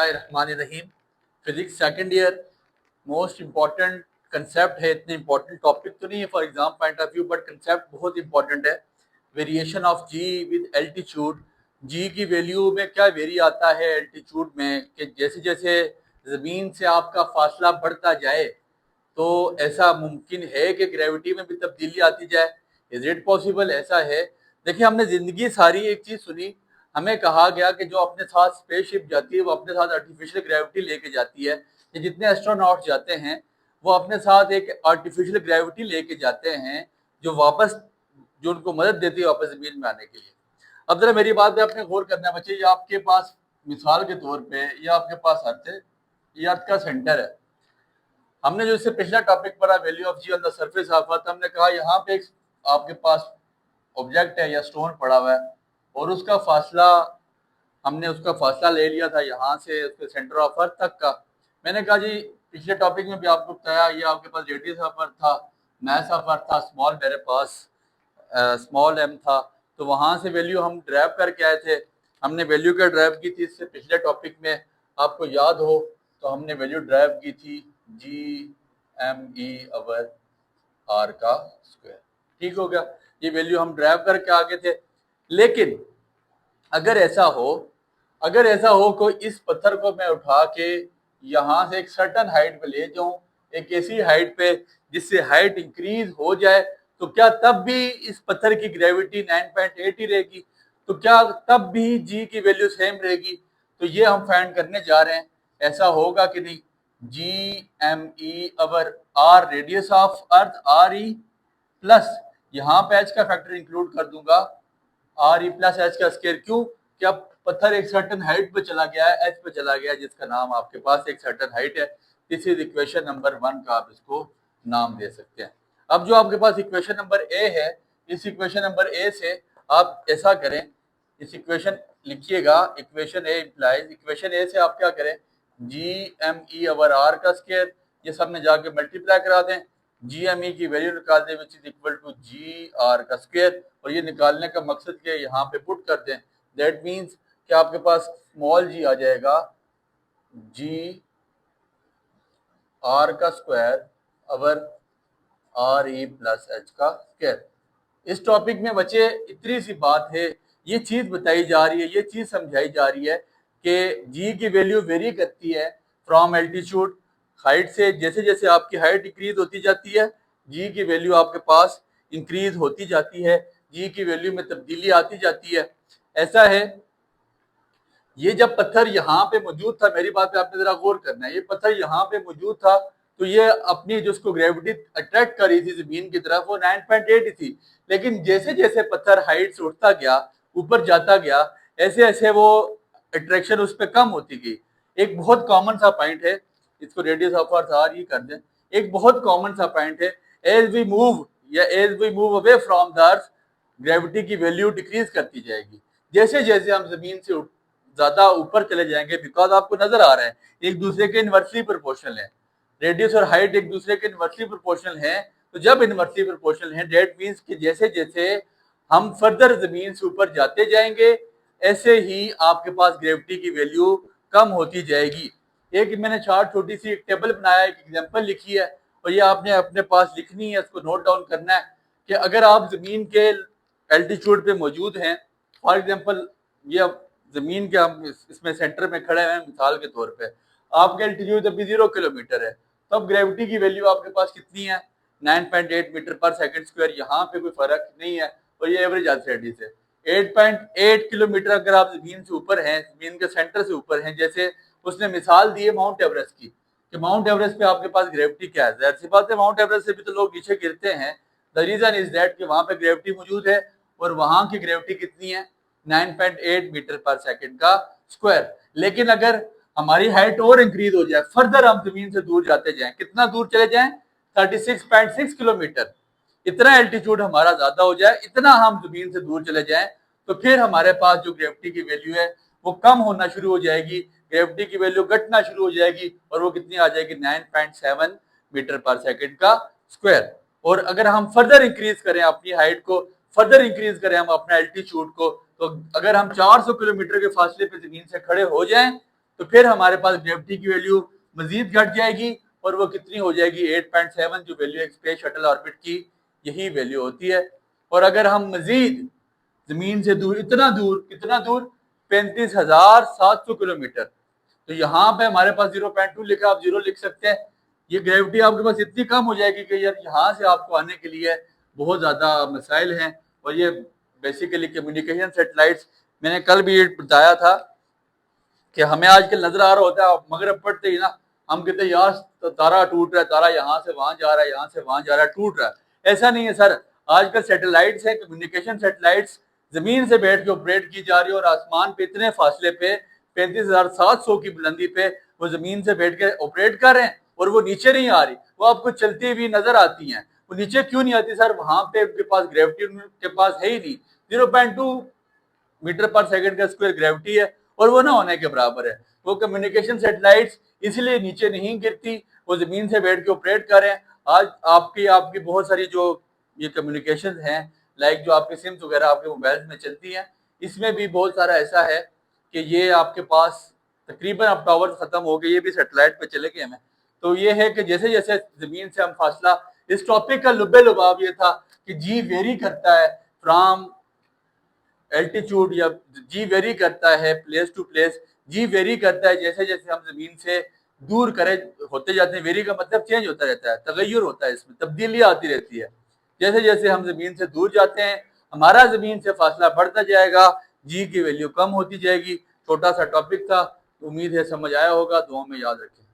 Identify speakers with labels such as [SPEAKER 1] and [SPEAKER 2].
[SPEAKER 1] बिस्मिल्लाहिर्रहमानिर्रहीम। Physics second year, most important concept है। इतने इम्पॉर्टेंट टॉपिक तो नहीं है for exam point of view, but concept बहुत इंपॉर्टेंट है। Variation of G with altitude. G की वैल्यू में क्या वेरी आता है एल्टीट्यूड में, कि जैसे जैसे ज़मीन से आपका फासला बढ़ता जाए तो ऐसा मुमकिन है कि ग्रेविटी में भी तब्दीली आती जाए। Is it possible? ऐसा है। देखिए, हमने जिंदगी सारी एक चीज सुनी, हमें कहा गया कि जो अपने साथ स्पेसशिप जाती है वो अपने साथ आर्टिफिशियल ग्रेविटी लेके जाती है। कि जितने एस्ट्रोनॉट जाते हैं वो अपने साथ एक आर्टिफिशियल ग्रेविटी लेके जाते हैं जो वापस, जो उनको मदद देती है वापस जमीन में आने के लिए। अब जरा मेरी बात पे आपने गौर करना है बच्चे, ये आपके पास मिसाल के तौर पे ये आपके पास अर्थ है, ये अर्थ का सेंटर है। हमने जो इससे पिछला टॉपिक पढ़ा value of G on the surface of earth, हमने कहा यहाँ पे एक आपके पास ऑब्जेक्ट है या स्टोन पड़ा हुआ है और उसका फासला, हमने उसका फासला ले लिया था यहाँ से उसके सेंटर ऑफ अर्थ तक का। मैंने कहा जी पिछले टॉपिक में भी आपको बताया, ये आपके पास रेडियस ऑफ अर्थ था, मैस ऑफ अर्थ था, स्मॉल मेरे पास स्मॉल एम था। तो वहां से वैल्यू हम ड्राइव करके आए थे। हमने वैल्यू क्या ड्राइव की थी इससे पिछले टॉपिक में, आपको याद हो तो हमने वैल्यू ड्राइव की थी G M E over R का स्क्वायर। ठीक हो गया, ये वैल्यू हम ड्राइव करके आगे थे। लेकिन अगर ऐसा हो कोई इस पत्थर को मैं उठा के यहाँ से एक सर्टन हाइट पे ले जाऊं, एक ऐसी हाइट पे जिससे हाइट इंक्रीज हो जाए, तो क्या तब भी इस पत्थर की ग्रेविटी 9.8 ही रहेगी? तो क्या तब भी जी की वैल्यू सेम रहेगी? तो ये हम फाइंड करने जा रहे हैं, ऐसा होगा कि नहीं। G M E over R radius of earth R E plus, यहाँ पे एच का फैक्टर इंक्लूड कर दूंगा, आर ई प्लस एच का स्क्वायर। क्यों? क्या पत्थर एक सर्टन हाइट पे चला गया है, एच पे चला गया है, जिसका नाम आपके पास एक सर्टन हाइट है। दिस इज इक्वेशन नंबर 1 का आप इसको नाम दे सकते हैं। अब जो आपके पास इक्वेशन नंबर ए है, इस इक्वेशन नंबर ए से आप ऐसा करें, इस इक्वेशन लिखिएगा, equation A implies, equation A से आप क्या करें, G M E over R का स्क्वायर, ये सब में जाके मल्टीप्लाई करा दें, जी एम ई की वैल्यू निकाल दें which is equal to G R का स्क्वायर, और ये निकालने का मकसद क्या है, यहाँ पे पुट कर दें। दैट मीन्स कि आपके पास स्मॉल जी आ जाएगा जी आर का square our are E plus H का स्क्वायर। इस टॉपिक में बच्चे इतनी सी बात है, ये चीज बताई जा रही है, ये चीज समझाई जा रही है कि जी की वैल्यू वेरी करती है फ्रॉम एल्टीट्यूड, हाइट से। जैसे जैसे आपकी हाइट इंक्रीज होती जाती है जी की वैल्यू आपके पास इंक्रीज होती जाती है, जी की वैल्यू में तब्दीली आती जाती है। ऐसा है, ये जब पत्थर यहाँ पे मौजूद था, मेरी बात पे आपने जरा गौर करना है, ये पत्थर यहाँ पे मौजूद था तो ये अपनी जो उसको ग्रेविटी अट्रैक्ट कर रही थी जमीन की तरफ वो 9.8 थी। लेकिन जैसे जैसे पत्थर हाइट से उठता गया, ऊपर जाता गया, ऐसे ऐसे वो अट्रैक्शन उस पर कम होती गई। एक बहुत कॉमन सा पॉइंट है, इसको रेडियस ऑफ अर्थ आर ही कर दें, एक बहुत कॉमन सा पॉइंट है, एज वी मूव या as we move away from the earth gravity की वैल्यू डिक्रीज करती जाएगी। जैसे जैसे हम जमीन से ज्यादा ऊपर चले जाएंगे, बिकॉज आपको नजर आ रहा है एक दूसरे के इनवर्सली प्रोपोर्शनल है, रेडियस और हाइट एक दूसरे के इनवर्सली प्रोपोर्शनल है। तो जब इनवर्सली प्रोपोर्शनल है दैट मीन्स कि जैसे जैसे हम फर्दर जमीन से ऊपर जाते जाएंगे ऐसे ही आपके पास ग्रेविटी की वैल्यू कम होती जाएगी। एक मैंने चार्ट छोटी सी एक टेबल बनाया, एक एग्जांपल लिखी है और ये आपने अपने पास लिखनी है, इसको नोट डाउन करना है कि अगर आप जमीन के एल्टीट्यूड पे मौजूद हैं, फॉर एग्जांपल ये जमीन के हम इसमें सेंटर में खड़े हैं मिसाल के तौर पे, आपका एल्टीट्यूड अभी 0 किलोमीटर है, तो अब ग्रेविटी की वैल्यू आपके पास कितनी है, 9.8 मीटर पर सेकंड स्क्वायर। यहाँ पे कोई फर्क नहीं है और ये एवरेज अर्थ रेडियस है 8.8 किलोमीटर। अगर आप जमीन से ऊपर हैं, जमीन के सेंटर से ऊपर हैं, जैसे उसने मिसाल दी है माउंट एवरेस्ट की, कि माउंट एवरेस्ट पे आपके पास ग्रेविटी क्या है, जाहिर सी बात है माउंट एवरेस्ट से भी तो लोग नीचे गिरते हैं। द रीजन इज दैट कि वहां पे ग्रेविटी मौजूद है और वहां की ग्रेविटी कितनी है, 9.8 मीटर पर सेकंड का स्क्वायर। लेकिन अगर हमारी हाइट और इंक्रीज हो जाए, फर्दर हम जमीन से दूर जाते जाएं, कितना दूर चले जाएं, 36.6 किलोमीटर, इतना एल्टीट्यूड हमारा ज्यादा हो जाए, इतना हम जमीन से दूर चले जाएं, तो फिर हमारे पास जो ग्रेविटी की वैल्यू है वो कम होना शुरू हो जाएगी, ग्रेविटी की वैल्यू घटना शुरू हो जाएगी और वो कितनी आ जाएगी, 9.7 मीटर पर सेकंड का स्क्वायर। और अगर हम फर्दर इंक्रीज करें अपनी हाइट को, फर्दर इंक्रीज करें हम अपना एल्टीट्यूड को, तो अगर हम 400 किलोमीटर के फासले पे जमीन से खड़े हो जाएं तो फिर हमारे पास ग्रेविटी की वैल्यू मजीद घट जाएगी और वो कितनी हो जाएगी 8.7, जो वैल्यू एक स्पेस शटल ऑर्बिट की यही वैल्यू होती है। और अगर हम मजीद जमीन से दूर, कितना दूर 35,700 किलोमीटर, तो यहाँ पे हमारे पास 0.2 लिखा, आप 0 लिख सकते हैं। ये ग्रेविटी आपके पास इतनी कम हो जाएगी कि यार यहाँ से आपको आने के लिए बहुत ज्यादा मसाइल हैं। और ये बेसिकली कम्युनिकेशन सेटेलाइट्स, मैंने कल भी बताया था कि हमें आजकल नजर आ रहा होता है मगरब पड़ते ही ना, हम कहते हैं यार तारा टूट रहा है, तारा यहाँ से वहां जा रहा है, यहाँ से वहां जा रहा है, टूट रहा है। ऐसा नहीं है सर, आजकल सैटेलाइट्स है, कम्युनिकेशन सैटेलाइट्स जमीन से बैठ के ऑपरेट की जा रही है और आसमान पे इतने फासले पे 35,700 की बुलंदी पे वो जमीन से बैठ के ऑपरेट कर रहे हैं और वो नीचे नहीं आ रही, वो आपको चलती हुई नजर आती हैं। वो नीचे क्यों नहीं आती सर? वहां पे उनके पास ग्रेविटी उनके पास है ही नहीं। 0.2 मीटर पर सेकंड का स्क्वायर ग्रेविटी है और वो ना होने के बराबर है। वो कम्युनिकेशन सैटेलाइट्स इसलिए नीचे नहीं गिरती, वो जमीन से बैठ के ऑपरेट कर रहे हैं। आज आपकी आपकी बहुत सारी जो ये कम्युनिकेशन हैं, लाइक जो आपके सिम्स वगैरह आपके मोबाइल में चलती हैं, इसमें भी बहुत सारा ऐसा है कि ये आपके पास तकरीबन अब टावर खत्म हो गए, ये भी सैटेलाइट पे चले गए हैं। तो ये है कि जैसे जैसे जमीन से हम फासला, इस टॉपिक का लुब्बे लुबाब ये था कि जी वेरी करता है फ्रॉम एल्टीट्यूड, या जी वेरी करता है place to place. G vary करता है जैसे जैसे हम जमीन से दूर करे होते जाते हैं। वेरी का मतलब चेंज होता रहता है, तगय्युर होता है, इसमें तब्दीली आती रहती है। जैसे जैसे हम जमीन से दूर जाते हैं हमारा जमीन से फासला बढ़ता जाएगा, जी की वैल्यू कम होती जाएगी। छोटा सा टॉपिक था, उम्मीद है समझ आया होगा। दुआ में याद रखें।